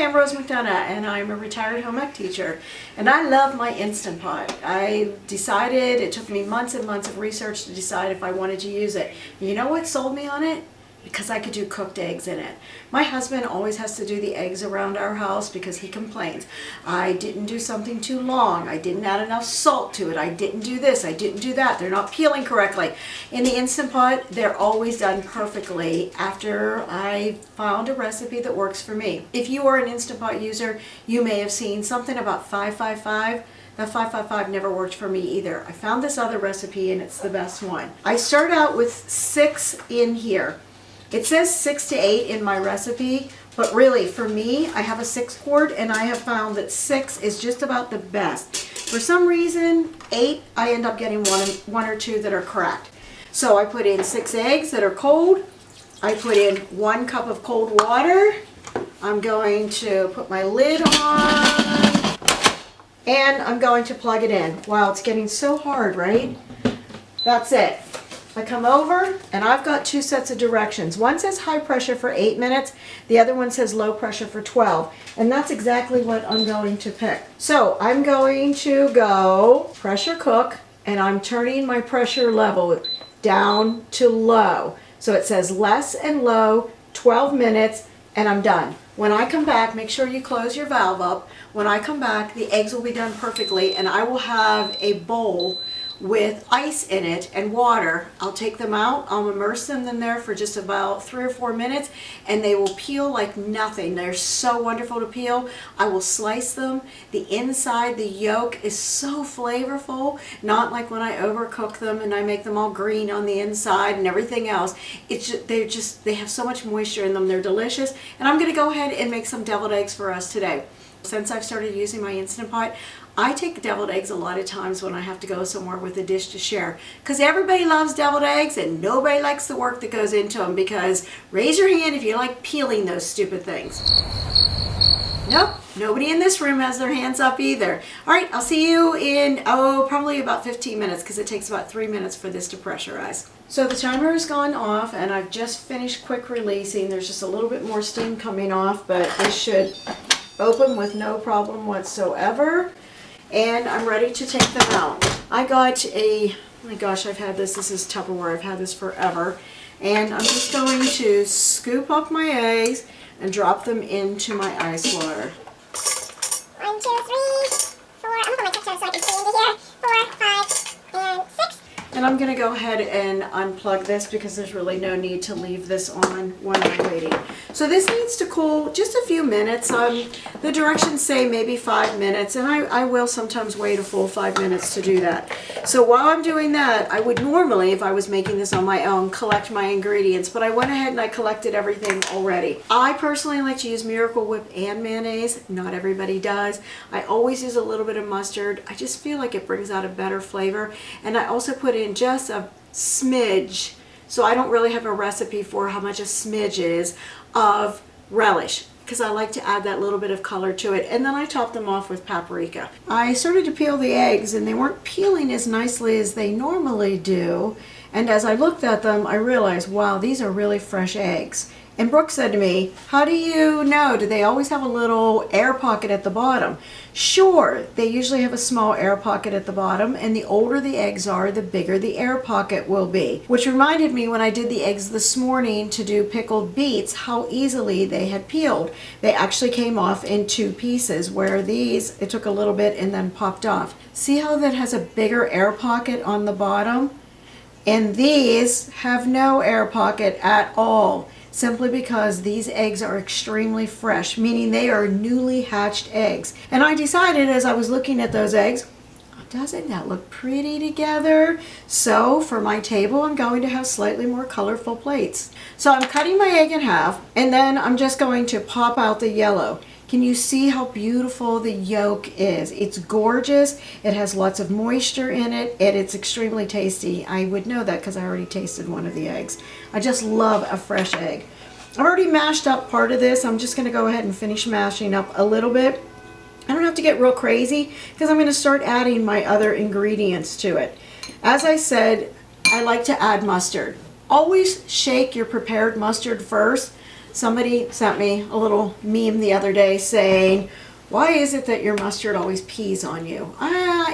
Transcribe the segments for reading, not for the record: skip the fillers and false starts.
I'm Rose McDonough, and I'm a retired home ec teacher, and I love my Instant Pot. I decided, it took me months and months of research to decide if I wanted to use it. You know what sold me on it? Because I could do cooked eggs in it. My husband always has to do the eggs around our house because he complains. I didn't do something too long. I didn't add enough salt to it. I didn't do this. I didn't do that. They're not peeling correctly. In the Instant Pot, they're always done perfectly after I found a recipe that works for me. If you are an Instant Pot user, you may have seen something about 555. That 555 never worked for me either. I found this other recipe and it's the best one. I start out with 6 in here. It says 6 to 8 in my recipe, but really for me, I have a 6 quart and I have found that 6 is just about the best. For some reason, 8, I end up getting one or two that are cracked. So I put in 6 eggs that are cold. I put in 1 cup of cold water. I'm going to put my lid on and I'm going to plug it in. Wow, it's getting so hard, right? That's it. I come over and I've got 2 sets of directions. One says high pressure for 8 minutes. The other one says low pressure for 12. And that's exactly what I'm going to pick. So I'm going to go pressure cook and I'm turning my pressure level down to low. So it says less and low, 12 minutes, and I'm done. When I come back, make sure you close your valve up. When I come back, the eggs will be done perfectly and I will have a bowl with ice in it and water. I'll take them out, I'll immerse them in there for just about 3 or 4 minutes and they will peel like nothing. They're so wonderful to peel. I will slice them. The inside, the yolk is so flavorful, not like when I overcook them and I make them all green on the inside and everything else. It's just, they have so much moisture in them. They're delicious. And I'm gonna go ahead and make some deviled eggs for us today. Since I've started using my Instant Pot, I take deviled eggs a lot of times when I have to go somewhere with a dish to share. Because everybody loves deviled eggs and nobody likes the work that goes into them, because raise your hand if you like peeling those stupid things. Nope, nobody in this room has their hands up either. All right, I'll see you in, probably about 15 minutes because it takes about 3 minutes for this to pressurize. So the timer has gone off and I've just finished quick releasing. There's just a little bit more steam coming off, but this should open with no problem whatsoever. And I'm ready to take them out. I got oh my gosh, I've had this is Tupperware, I've had this forever. And I'm just going to scoop up my eggs and drop them into my ice water. 1, 2, 3, 4, I'm gonna put my picture so I can see into here. 4, 5, and 6. And I'm gonna go ahead and unplug this because there's really no need to leave this on when I'm waiting. So this needs to cool just a few minutes. The directions say maybe 5 minutes, and I will sometimes wait a full 5 minutes to do that. So while I'm doing that, I would normally, if I was making this on my own, collect my ingredients, but I went ahead and I collected everything already. I personally like to use Miracle Whip and mayonnaise. Not everybody does. I always use a little bit of mustard. I just feel like it brings out a better flavor. And I also put in just a smidge, so I don't really have a recipe for how much a smidge is, of relish, because I like to add that little bit of color to it. And then I top them off with paprika. I started to peel the eggs and they weren't peeling as nicely as they normally do. And as I looked at them, I realized, wow, these are really fresh eggs. And Brooke said to me, how do you know? Do they always have a little air pocket at the bottom? Sure, they usually have a small air pocket at the bottom, and the older the eggs are, the bigger the air pocket will be. Which reminded me when I did the eggs this morning to do pickled beets, how easily they had peeled. They actually came off in 2 pieces, where these, it took a little bit and then popped off. See how that has a bigger air pocket on the bottom? And these have no air pocket at all, simply because these eggs are extremely fresh, meaning they are newly hatched eggs. And I decided as I was looking at those eggs, doesn't that look pretty together? So for my table, I'm going to have slightly more colorful plates. So I'm cutting my egg in half, and then I'm just going to pop out the yellow. Can you see how beautiful the yolk is? It's gorgeous. It has lots of moisture in it, and it's extremely tasty. I would know that because I already tasted one of the eggs. I just love a fresh egg. I've already mashed up part of this. I'm just going to go ahead and finish mashing up a little bit. I don't have to get real crazy because I'm going to start adding my other ingredients to it. As I said, I like to add mustard. Always shake your prepared mustard first. Somebody sent me a little meme the other day saying, why is it that your mustard always pees on you?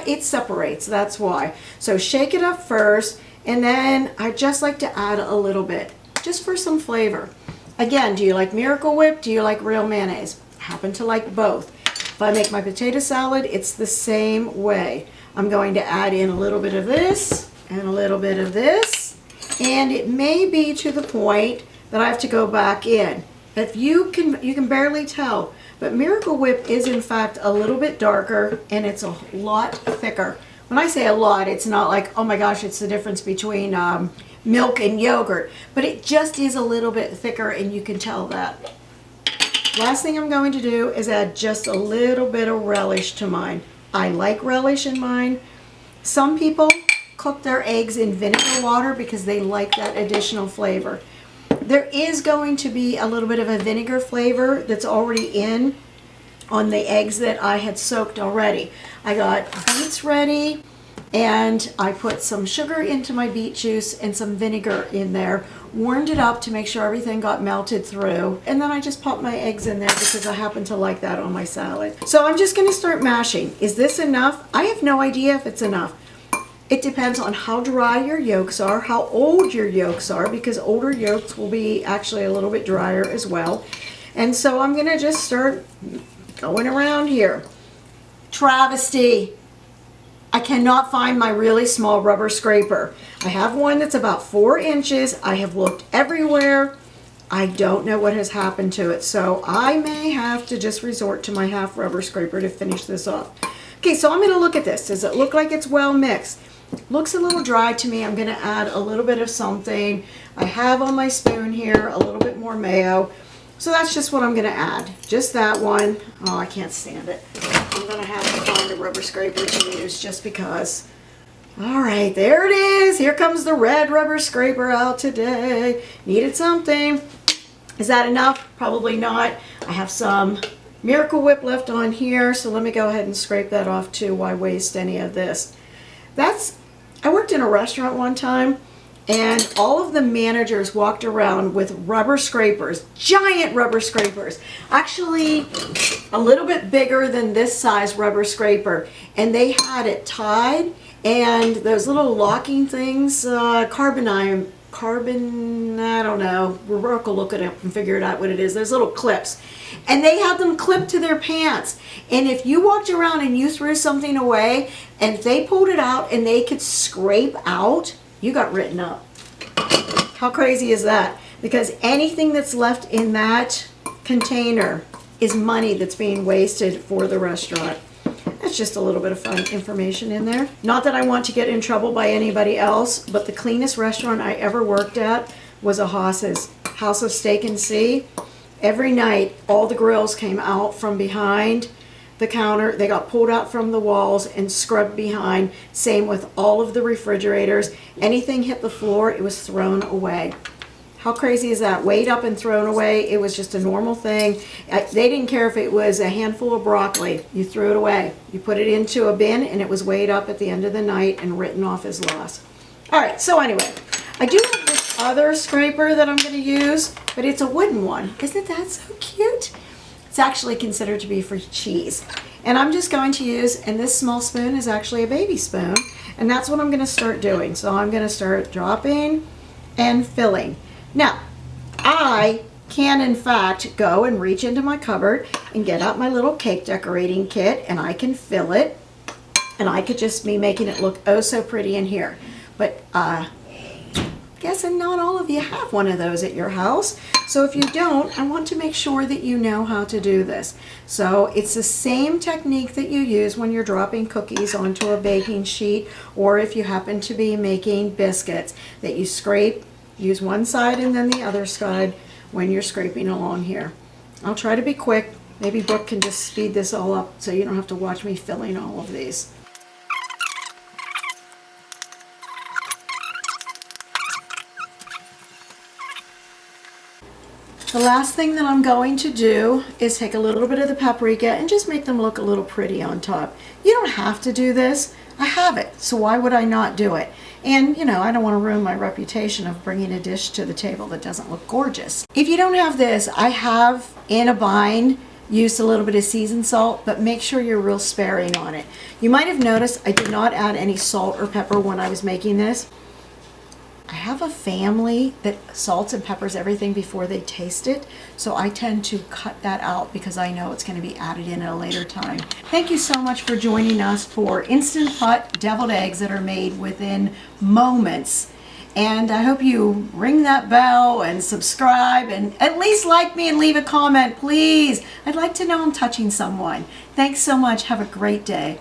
It separates, that's why. So shake it up first, and then I just like to add a little bit, just for some flavor. Again, do you like Miracle Whip? Do you like real mayonnaise? I happen to like both. If I make my potato salad, it's the same way. I'm going to add in a little bit of this and a little bit of this, and it may be to the point that I have to go back in. If you can barely tell, but Miracle Whip is in fact a little bit darker and it's a lot thicker. When I say a lot, it's not like, oh my gosh, it's the difference between milk and yogurt, but it just is a little bit thicker, and you can tell that. Last thing I'm going to do is add just a little bit of relish to mine. I like relish in mine. Some people cook their eggs in vinegar water because they like that additional flavor. There is going to be a little bit of a vinegar flavor that's already in on the eggs that I had soaked already. I got beets ready, and I put some sugar into my beet juice and some vinegar in there, warmed it up to make sure everything got melted through, and then I just popped my eggs in there because I happen to like that on my salad. So I'm just going to start mashing. Is this enough? I have no idea if it's enough. It depends on how dry your yolks are, how old your yolks are, because older yolks will be actually a little bit drier as well. And so I'm going to just start going around here. Travesty. I cannot find my really small rubber scraper. I have one that's about 4 inches. I have looked everywhere. I don't know what has happened to it. So I may have to just resort to my half rubber scraper to finish this off. Okay, so I'm going to look at this. Does it look like it's well mixed? Looks a little dry to me. I'm going to add a little bit of something. I have on my spoon here a little bit more mayo. So that's just what I'm going to add. Just that one. Oh, I can't stand it. I'm going to have to find a rubber scraper to use just because. All right, there it is. Here comes the red rubber scraper out today. Needed something. Is that enough? Probably not. I have some Miracle Whip left on here, so let me go ahead and scrape that off too. Why waste any of this? I worked in a restaurant one time, and all of the managers walked around with rubber scrapers, giant rubber scrapers, actually a little bit bigger than this size rubber scraper, and they had it tied, and those little locking things, I don't know, Rourke will look it up and figure it out what it is, those little clips, and they had them clipped to their pants, and if you walked around and you threw something away, and they pulled it out and they could scrape out, you got written up. How crazy is that? Because anything that's left in that container is money that's being wasted for the restaurant. That's just a little bit of fun information in there. Not that I want to get in trouble by anybody else, but the cleanest restaurant I ever worked at was a Haas's, House of Steak and Sea. Every night, all the grills came out from behind the counter. They got pulled out from the walls and scrubbed behind. Same with all of the refrigerators. Anything hit the floor, it was thrown away. How crazy is that? Weighed up and thrown away. It was just a normal thing. They didn't care if it was a handful of broccoli. You threw it away. You put it into a bin, and it was weighed up at the end of the night and written off as loss. All right, so anyway, I do have this other scraper that I'm going to use, but it's a wooden one. Isn't that so cute? It's actually considered to be for cheese. And I'm just going to use, and this small spoon is actually a baby spoon, and that's what I'm going to start doing. So I'm going to start dropping and filling. Now, I can in fact go and reach into my cupboard and get out my little cake decorating kit, and I can fill it, and I could just be making it look oh so pretty in here. But guessing not all of you have one of those at your house. So if you don't, I want to make sure that you know how to do this. So it's the same technique that you use when you're dropping cookies onto a baking sheet, or if you happen to be making biscuits, that you scrape, use one side and then the other side when you're scraping along here. I'll try to be quick. Maybe Brooke can just speed this all up so you don't have to watch me filling all of these. The last thing that I'm going to do is take a little bit of the paprika and just make them look a little pretty on top. You don't have to do this. I have it, so why would I not do it? And you know, I don't want to ruin my reputation of bringing a dish to the table that doesn't look gorgeous. If you don't have this, I have in a bind used a little bit of seasoned salt, but make sure you're real sparing on it. You might have noticed I did not add any salt or pepper when I was making this. I have a family that salts and peppers everything before they taste it, so I tend to cut that out because I know it's going to be added in at a later time. Thank you so much for joining us for Instant Pot deviled eggs that are made within moments. And I hope you ring that bell and subscribe and at least like me and leave a comment, please. I'd like to know I'm touching someone. Thanks so much. Have a great day.